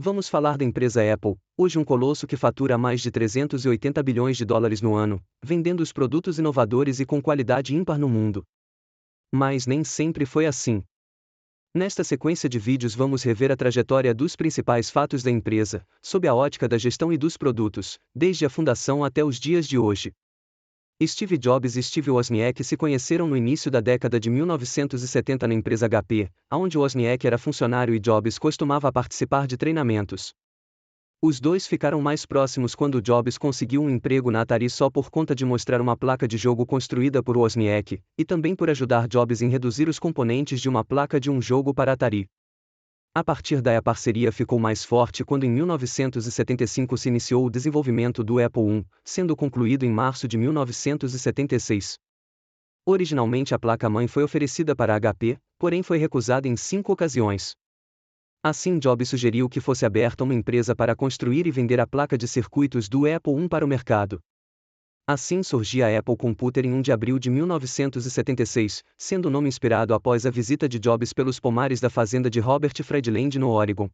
Vamos falar da empresa Apple, hoje um colosso que fatura mais de 380 bilhões de dólares no ano, vendendo os produtos inovadores e com qualidade ímpar no mundo. Mas nem sempre foi assim. Nesta sequência de vídeos vamos rever a trajetória dos principais fatos da empresa, sob a ótica da gestão e dos produtos, desde a fundação até os dias de hoje. Steve Jobs e Steve Wozniak se conheceram no início da década de 1970 na empresa HP, onde Wozniak era funcionário e Jobs costumava participar de treinamentos. Os dois ficaram mais próximos quando Jobs conseguiu um emprego na Atari só por conta de mostrar uma placa de jogo construída por Wozniak, e também por ajudar Jobs em reduzir os componentes de uma placa de um jogo para Atari. A partir daí a parceria ficou mais forte quando em 1975 se iniciou o desenvolvimento do Apple I, sendo concluído em março de 1976. Originalmente a placa-mãe foi oferecida para a HP, porém foi recusada em 5 ocasiões. Assim Jobs sugeriu que fosse aberta uma empresa para construir e vender a placa de circuitos do Apple I para o mercado. Assim surgia a Apple Computer em 1 de abril de 1976, sendo o nome inspirado após a visita de Jobs pelos pomares da fazenda de Robert Friedland no Oregon.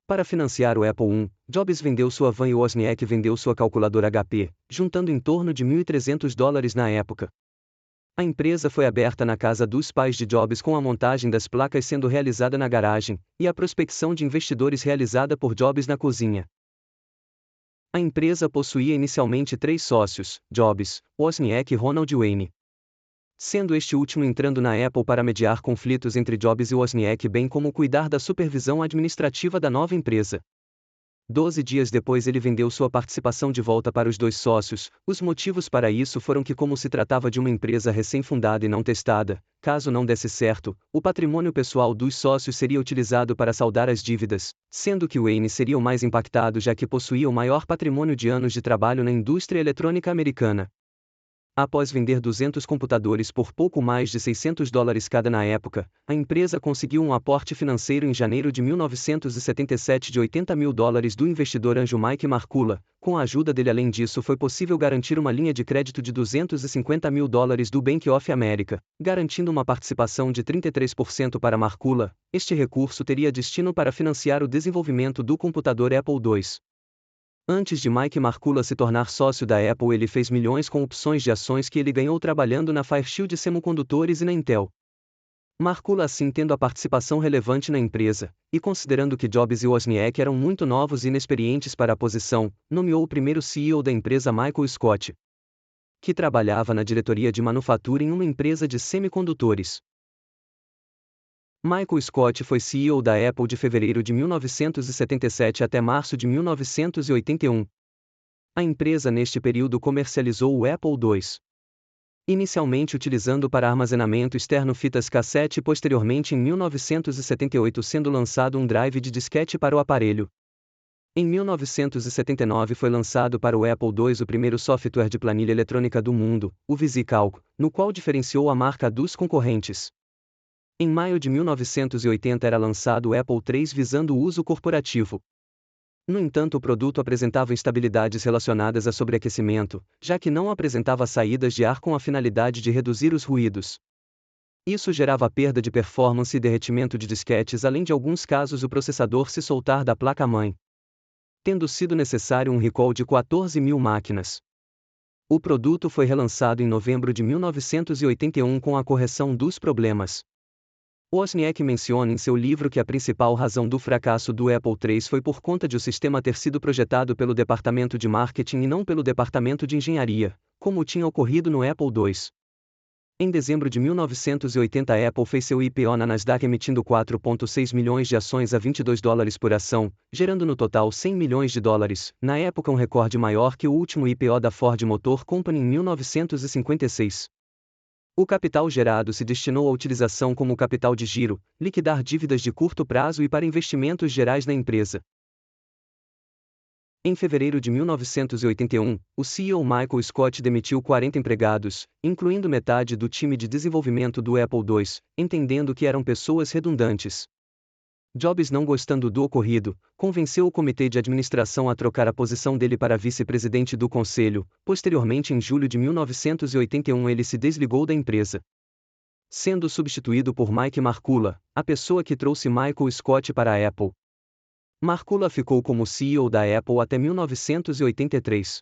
Para financiar o Apple I, Jobs vendeu sua van e Wozniak vendeu sua calculadora HP, juntando em torno de $1.300 na época. A empresa foi aberta na casa dos pais de Jobs com a montagem das placas sendo realizada na garagem, e a prospecção de investidores realizada por Jobs na cozinha. A empresa possuía inicialmente 3 sócios, Jobs, Wozniak e Ronald Wayne. Sendo este último entrando na Apple para mediar conflitos entre Jobs e Wozniak bem como cuidar da supervisão administrativa da nova empresa. 12 dias depois ele vendeu sua participação de volta para os 2 sócios. Os motivos para isso foram que, como se tratava de uma empresa recém-fundada e não testada, caso não desse certo, o patrimônio pessoal dos sócios seria utilizado para saldar as dívidas, sendo que Wayne seria o mais impactado já que possuía o maior patrimônio de anos de trabalho na indústria eletrônica americana. Após vender 200 computadores por pouco mais de $600 cada na época, a empresa conseguiu um aporte financeiro em janeiro de 1977 de $80 mil do investidor anjo Mike Markula. Com a ajuda dele, além disso, foi possível garantir uma linha de crédito de $250 mil do Bank of America, garantindo uma participação de 33% para Markula. Este recurso teria destino para financiar o desenvolvimento do computador Apple II. Antes de Mike Markula se tornar sócio da Apple, ele fez milhões com opções de ações que ele ganhou trabalhando na Fairchild Semicondutores e na Intel. Markula, assim tendo a participação relevante na empresa, e considerando que Jobs e Wozniak eram muito novos e inexperientes para a posição, nomeou o primeiro CEO da empresa Michael Scott, que trabalhava na diretoria de manufatura em uma empresa de semicondutores. Michael Scott foi CEO da Apple de fevereiro de 1977 até março de 1981. A empresa neste período comercializou o Apple II. Inicialmente utilizando para armazenamento externo fitas cassete e posteriormente em 1978 sendo lançado um drive de disquete para o aparelho. Em 1979 foi lançado para o Apple II o primeiro software de planilha eletrônica do mundo, o VisiCalc, no qual diferenciou a marca dos concorrentes. Em maio de 1980 era lançado o Apple III visando o uso corporativo. No entanto, o produto apresentava instabilidades relacionadas a sobreaquecimento, já que não apresentava saídas de ar com a finalidade de reduzir os ruídos. Isso gerava perda de performance e derretimento de disquetes, além de alguns casos o processador se soltar da placa-mãe, tendo sido necessário um recall de 14 mil máquinas. O produto foi relançado em novembro de 1981 com a correção dos problemas. Wozniak menciona em seu livro que a principal razão do fracasso do Apple III foi por conta de o sistema ter sido projetado pelo departamento de marketing e não pelo departamento de engenharia, como tinha ocorrido no Apple II. Em dezembro de 1980 a Apple fez seu IPO na Nasdaq emitindo 4,6 milhões de ações a $22 por ação, gerando no total $100 milhões, na época um recorde maior que o último IPO da Ford Motor Company em 1956. O capital gerado se destinou à utilização como capital de giro, liquidar dívidas de curto prazo e para investimentos gerais na empresa. Em fevereiro de 1981, o CEO Michael Scott demitiu 40 empregados, incluindo metade do time de desenvolvimento do Apple II, entendendo que eram pessoas redundantes. Jobs, não gostando do ocorrido, convenceu o comitê de administração a trocar a posição dele para vice-presidente do conselho. Posteriormente, em julho de 1981, ele se desligou da empresa, sendo substituído por Mike Markula, a pessoa que trouxe Michael Scott para a Apple. Markula ficou como CEO da Apple até 1983.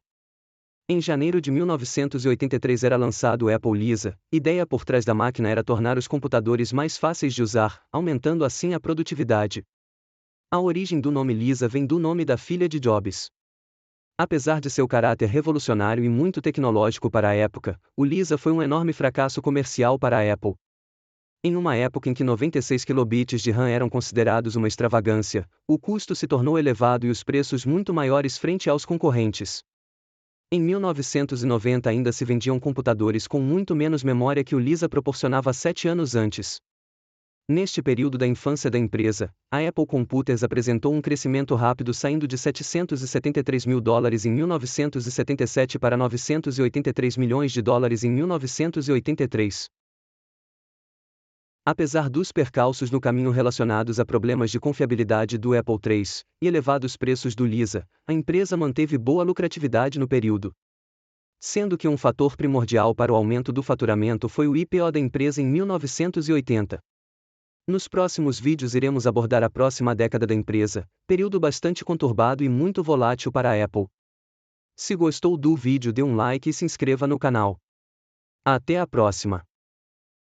Em janeiro de 1983 era lançado o Apple Lisa. Ideia por trás da máquina era tornar os computadores mais fáceis de usar, aumentando assim a produtividade. A origem do nome Lisa vem do nome da filha de Jobs. Apesar de seu caráter revolucionário e muito tecnológico para a época, o Lisa foi um enorme fracasso comercial para a Apple. Em uma época em que 96 kilobits de RAM eram considerados uma extravagância, o custo se tornou elevado e os preços muito maiores frente aos concorrentes. Em 1990 ainda se vendiam computadores com muito menos memória que o Lisa proporcionava 7 anos antes. Neste período da infância da empresa, a Apple Computers apresentou um crescimento rápido saindo de $773 mil em 1977 para $983 milhões em 1983. Apesar dos percalços no caminho relacionados a problemas de confiabilidade do Apple III e elevados preços do Lisa, a empresa manteve boa lucratividade no período. Sendo que um fator primordial para o aumento do faturamento foi o IPO da empresa em 1980. Nos próximos vídeos iremos abordar a próxima década da empresa, período bastante conturbado e muito volátil para a Apple. Se gostou do vídeo, dê um like e se inscreva no canal. Até a próxima!